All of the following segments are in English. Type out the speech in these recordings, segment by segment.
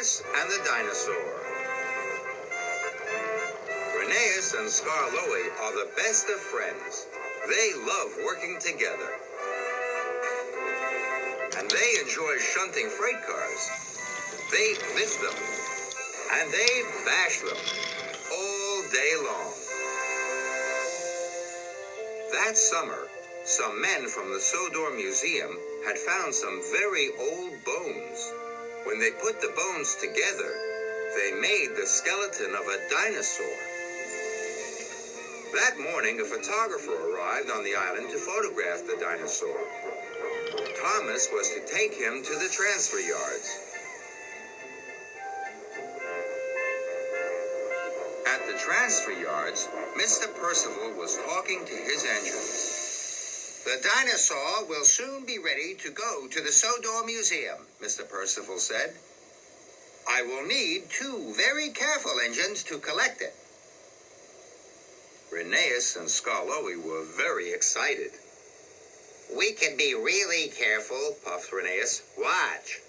Rheneas and the Dinosaur. Rheneas and Skarloey are the best of friends. They love working together. And they enjoy shunting freight cars. They lift them. And they bash them all day long. That summer, some men from the Sodor Museum had found some very old bones. When they put the bones together, they made the skeleton of a dinosaur. That morning, a photographer arrived on the island to photograph the dinosaur. Thomas was to take him to the transfer yards. At the transfer yards, Mr. Percival was talking to his engines. "The dinosaur will soon be ready to go to the Sodor Museum," Mr. Percival said. "I will need 2 very careful engines to collect it." Rheneas and Skarloey were very excited. "We can be really careful," puffed Rheneas. "Watch."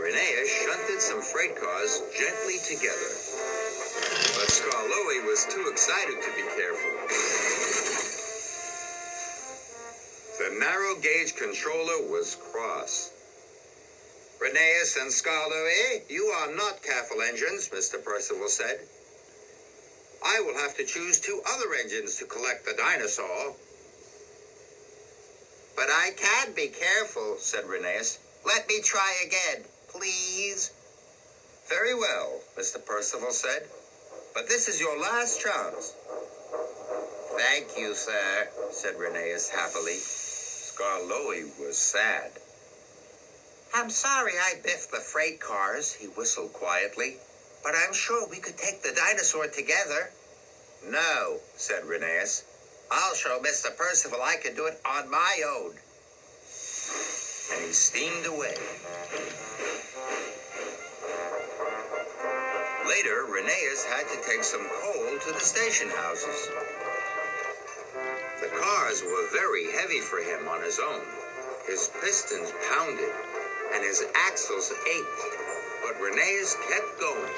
Rheneas shunted some freight cars gently together. But Skarloey was too excited to be careful. The narrow gauge controller was cross. "Rheneas and Skarloey, you are not careful engines," Mr. Percival said. "I will have to choose 2 other engines to collect the dinosaur." "But I can be careful," said Rheneas. "Let me try again, please." "Very well," Mr. Percival said. "But this is your last chance." "Thank you, sir," said Rheneas happily. Skarloey was sad. "I'm sorry I biffed the freight cars," he whistled quietly. "But I'm sure we could take the dinosaur together." "No," said Rheneas. "I'll show Mr. Percival I can do it on my own." And he steamed away. Later, Rheneas had to take some coal to the station houses. The cars were very heavy for him on his own. His pistons pounded, and his axles ached. But Rheneas kept going.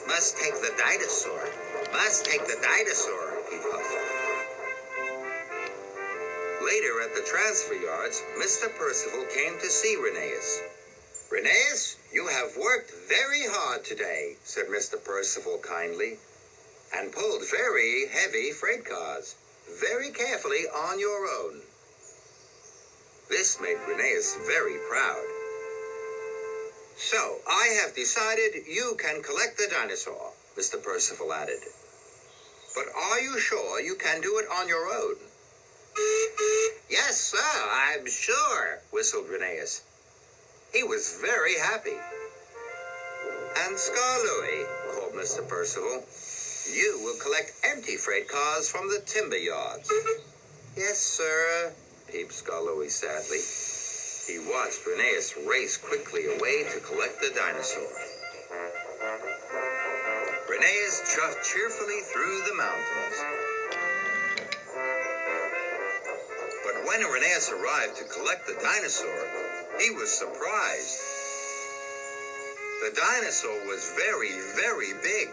"Must take the dinosaur. Must take the dinosaur," he puffed. Later at the transfer yards, Mr. Percival came to see Rheneas. "Rheneas, you have worked very hard today," said Mr. Percival kindly, "and pulled very heavy freight cars, very carefully on your own." This made Rheneas very proud. "So, I have decided you can collect the dinosaur," Mr. Percival added. "But are you sure you can do it on your own?" "Yes, sir, I'm sure," whistled Rheneas. He was very happy. "And Skarloey," called Mr. Percival, "you will collect empty freight cars from the timber yards." "Yes, sir," peeped Skarloey sadly. He watched Rheneas race quickly away to collect the dinosaur. Rheneas chuffed cheerfully through the mountains. But when Rheneas arrived to collect the dinosaur, he was surprised. The dinosaur was very, very big.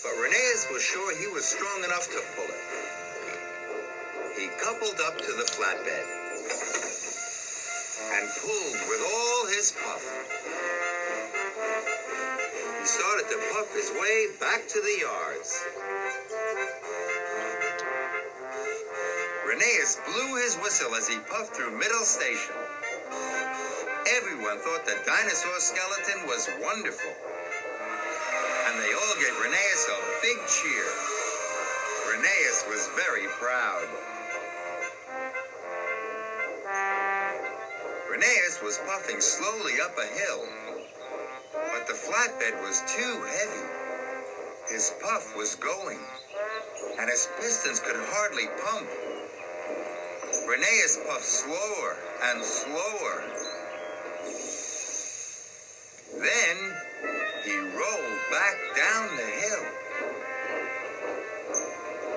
But Rheneas was sure he was strong enough to pull it. He coupled up to the flatbed and pulled with all his puff. He started to puff his way back to the yards. Rheneas blew his whistle as he puffed through Middle Station. Everyone thought the dinosaur skeleton was wonderful. And they all gave Rheneas a big cheer. Rheneas was very proud. Rheneas was puffing slowly up a hill, but the flatbed was too heavy. His puff was going, and his pistons could hardly pump. Rheneas puffed slower and slower. Then he rolled back down the hill.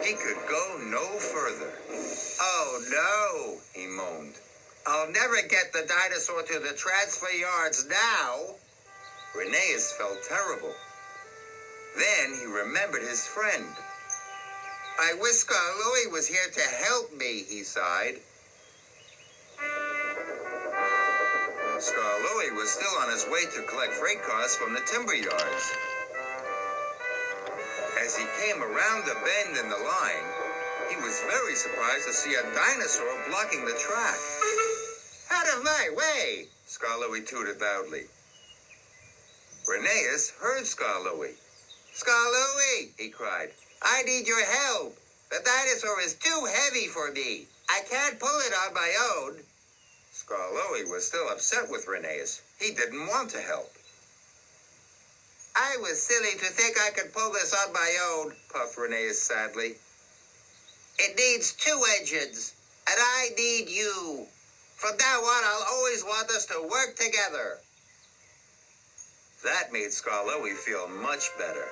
He could go no further. "Oh no," he moaned. I'll never get the dinosaur to the transfer yards now. Rheneas felt terrible. Then he remembered his friend. I wish Louie was here to help me, he sighed. Louie was still on his way to collect freight cars from the timber yards. As he came around the bend in the line, he was very surprised to see a dinosaur blocking the track. Out of my way, Louie tooted loudly. Rheneas heard Louie. Louie, he cried, I need your help. The dinosaur is too heavy for me. I can't pull it on my own. Louie was still upset with Rheneas. He didn't want to help. I was silly to think I could pull this on my own, puffed Rheneas sadly. It needs 2 engines, and I need you. From now on, I'll always want us to work together. That made Louie feel much better,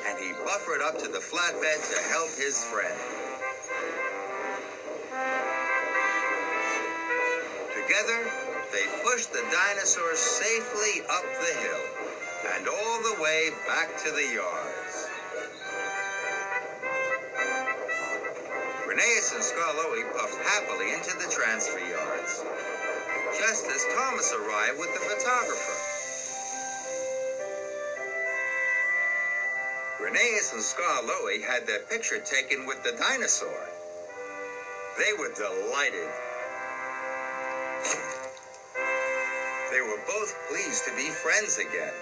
and he buffered up to the flatbed to help his friend. Together, they pushed the dinosaur safely up the hill and all the way back to the yards. Rheneas and Louie puffed happily into the transfer yards, just as Thomas arrived with the photographer. Rheneas and Louie had their picture taken with the dinosaur. They were delighted. They were both pleased to be friends again,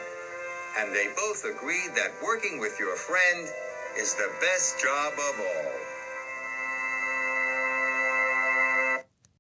and they both agreed that working with your friend is the best job of all.